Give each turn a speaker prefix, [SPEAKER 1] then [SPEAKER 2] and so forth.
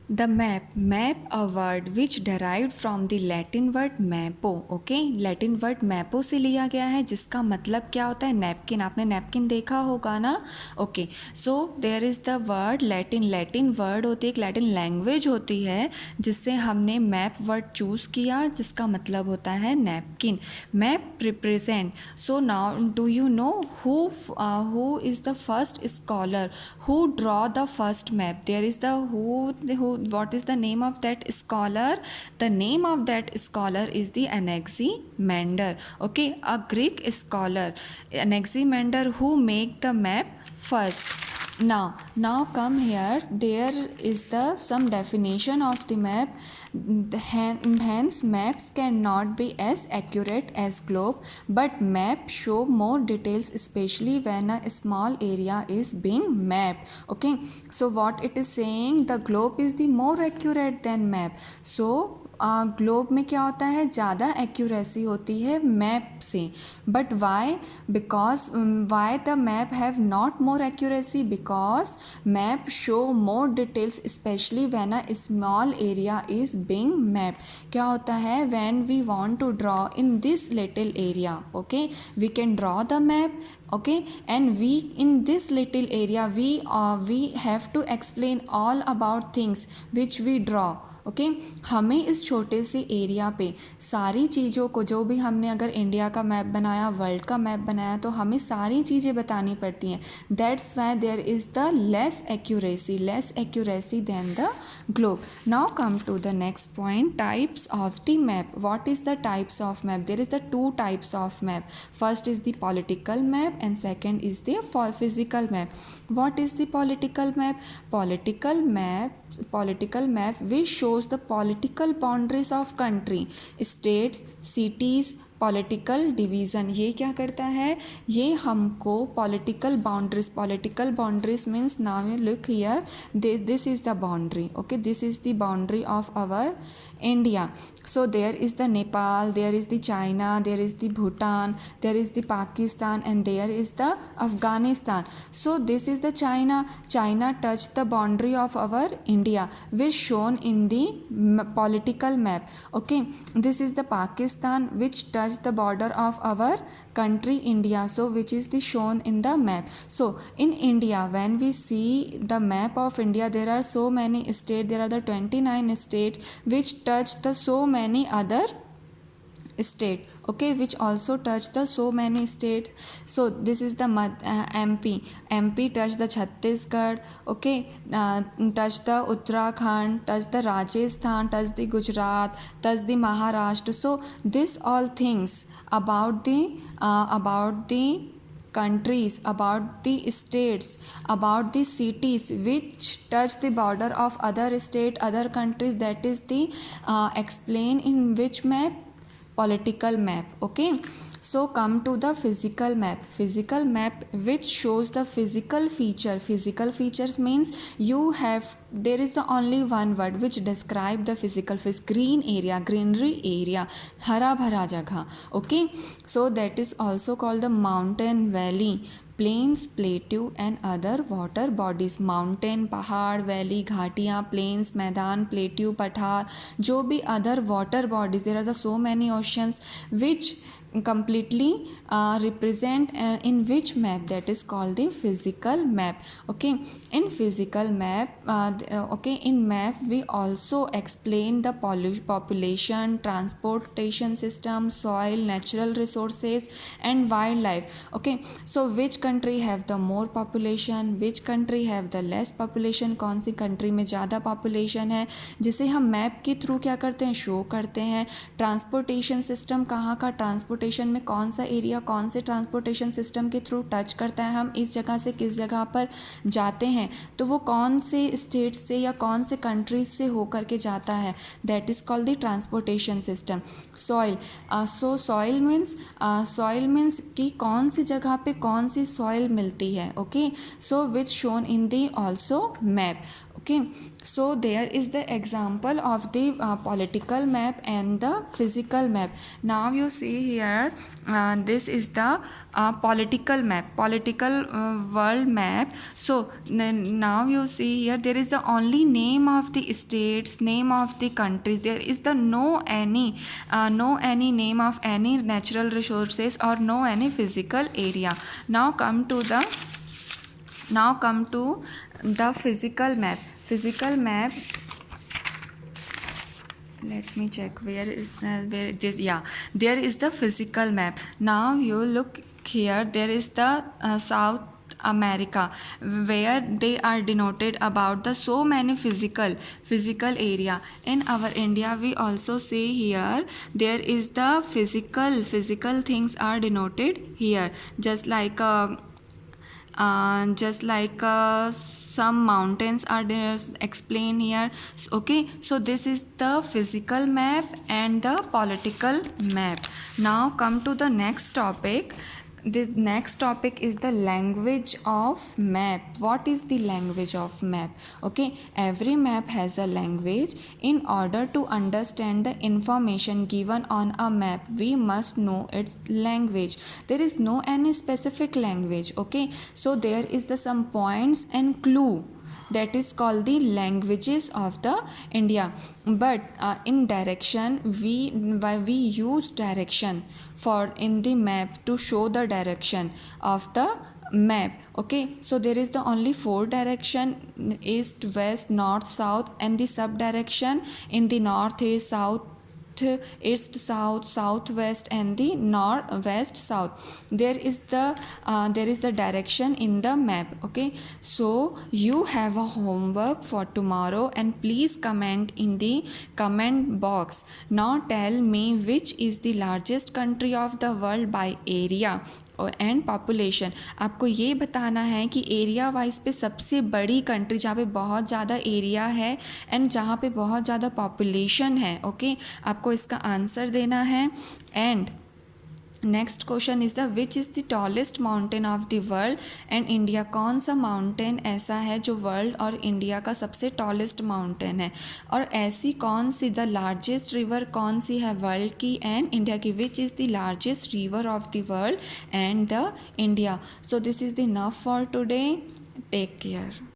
[SPEAKER 1] The map a word which derived from the Latin word mapo. Okay, Latin word mapo से लिया गया है, जिसका मतलब क्या होता है, नैपकिन. आपने नैपकिन देखा होगा ना. Okay, so there is the word Latin word होती है, एक लैटिन लैंग्वेज होती है जिससे हमने मैप वर्ड चूज़ किया, जिसका मतलब होता है napkin. Map represent. So now do you know who is the first scholar who draw the first map? There is the who what is the name of that scholar? The name of that scholar is the Anaximander. Okay, a Greek scholar, Anaximander, who make the map first. Now come here. There is the some definition of the map. Hence maps cannot be as accurate as globe, but map show more details, especially when a small area is being mapped. Okay, so what it is saying, the globe is the more accurate than map. So globe में क्या होता है, ज़्यादा accuracy होती है map से. But why? Because why the map have not more accuracy? Because map show more details, specially when a small area is being map. क्या होता है, when we want to draw in this little area, okay, we can draw the map. Okay, and we in this little area we have to explain all about things which we draw. Okay, हमें इस छोटे से area पे सारी चीज़ों को, जो भी हमने अगर इंडिया का मैप बनाया, वर्ल्ड का मैप बनाया, तो हमें सारी चीज़ें बतानी पड़ती हैं. That's why there is the less accuracy than the globe. Now come to the next point, types of the map. What is the types of map? There is the two types of map. First is the political map and second is the physical map. What is the political map? Political map which shows the political boundaries of country, states, cities, political division. ये क्या करता है, ये हमको political boundaries means, now you look here, this is the boundary. Okay, this is the boundary of our India. So there is the Nepal, there is the China, there is the Bhutan, there is the Pakistan, and there is the Afghanistan. So this is the China touched the boundary of our India, which shown in the political map. Okay, this is the Pakistan, which touched the border of our country India, so which is the shown in the map. So in India, when we see the map of India, there are so many states, there are the 29 states which touch the so many other state, okay, which also touch the so many states. So this is the MP touch the Chhattisgarh, okay, touch the Uttarakhand, touch the Rajasthan, touch the Gujarat, touch the Maharashtra. So this all things about the countries, about the states, about the cities which touch the border of other state, other countries, that is the explain in which map? Political map. Okay, so come to the physical map which shows the physical features means there is the only one word which describe the physical greenery area, हरा भरा जगह. Okay, so that is also called the mountain, valley, plains, plateau and other water bodies. Mountain, पहाड़, valley, घाटियाँ, plains, मैदान, plateau, पठार, जो भी other water bodies, there are the so many oceans which completely represent in which map, that is called the physical map. Okay, in physical map okay, in map we also explain the population, transportation system, soil, natural resources and wildlife. Okay, so which country have the more population, which country have the less population, कौन सी country में ज़्यादा population है, जिसे हम map के through क्या करते हैं, शो करते हैं. ट्रांसपोर्टेशन सिस्टम, कहाँ का ट्रांसपोर्टेशन में कौन सा एरिया कौन से ट्रांसपोर्टेशन सिस्टम के थ्रू टच करता है, हम इस जगह से किस जगह पर जाते हैं, तो वो कौन से स्टेट से या कौन से कंट्रीज से होकर के जाता है, that is called the transportation system. Soil, so soil means कि कौन सी जगह पे कौन सी सॉइल मिलती है. Okay, so which shown in the also map. Okay, so there is the example of the political map and the physical map. Now you see here, this is the political map, political world map. So now you see here, there is the only name of the states, name of the countries. There is the no any name of any natural resources or no any physical area. Now come to the physical map. Physical map, let me check where it is. Yeah, there is the physical map. Now you look here, there is the South America, where they are denoted about the so many physical area. In our India we also see here, there is the physical things are denoted here, just like some mountains are there explained here. Okay, so this is the physical map and the political map. Now come to the next topic. This next topic is the language of map. What is the language of map? Okay, every map has a language. In order to understand the information given on a map, we must know its language. There is no any specific language. Okay, so there is the some points and clue, that is called the languages of the India. But in direction, we use direction for in the map to show the direction of the map. Okay, so there is the only 4 direction: east, west, north, south, and the sub direction in the north is south, east, south, southwest, and the northwest, south. There is the direction in the map. Okay, so you have a homework for tomorrow, and please comment in the comment box. Now tell me which is the largest country of the world by area and population. आपको ये बताना है कि area wise पे सबसे बड़ी country जहाँ पे बहुत ज़्यादा एरिया है एंड जहाँ पे बहुत ज़्यादा पॉपुलेशन है. ओके, आपको इसका आंसर देना है. And next question is the which is the tallest mountain of the world and India. कौन सा माउंटेन ऐसा है जो वर्ल्ड और इंडिया का सबसे टॉलेस्ट माउंटेन है, और ऐसी कौन सी द लार्जेस्ट रिवर कौन सी है वर्ल्ड की एंड इंडिया की. Which is the largest river of the world and the India. So this is the enough for today. Take care.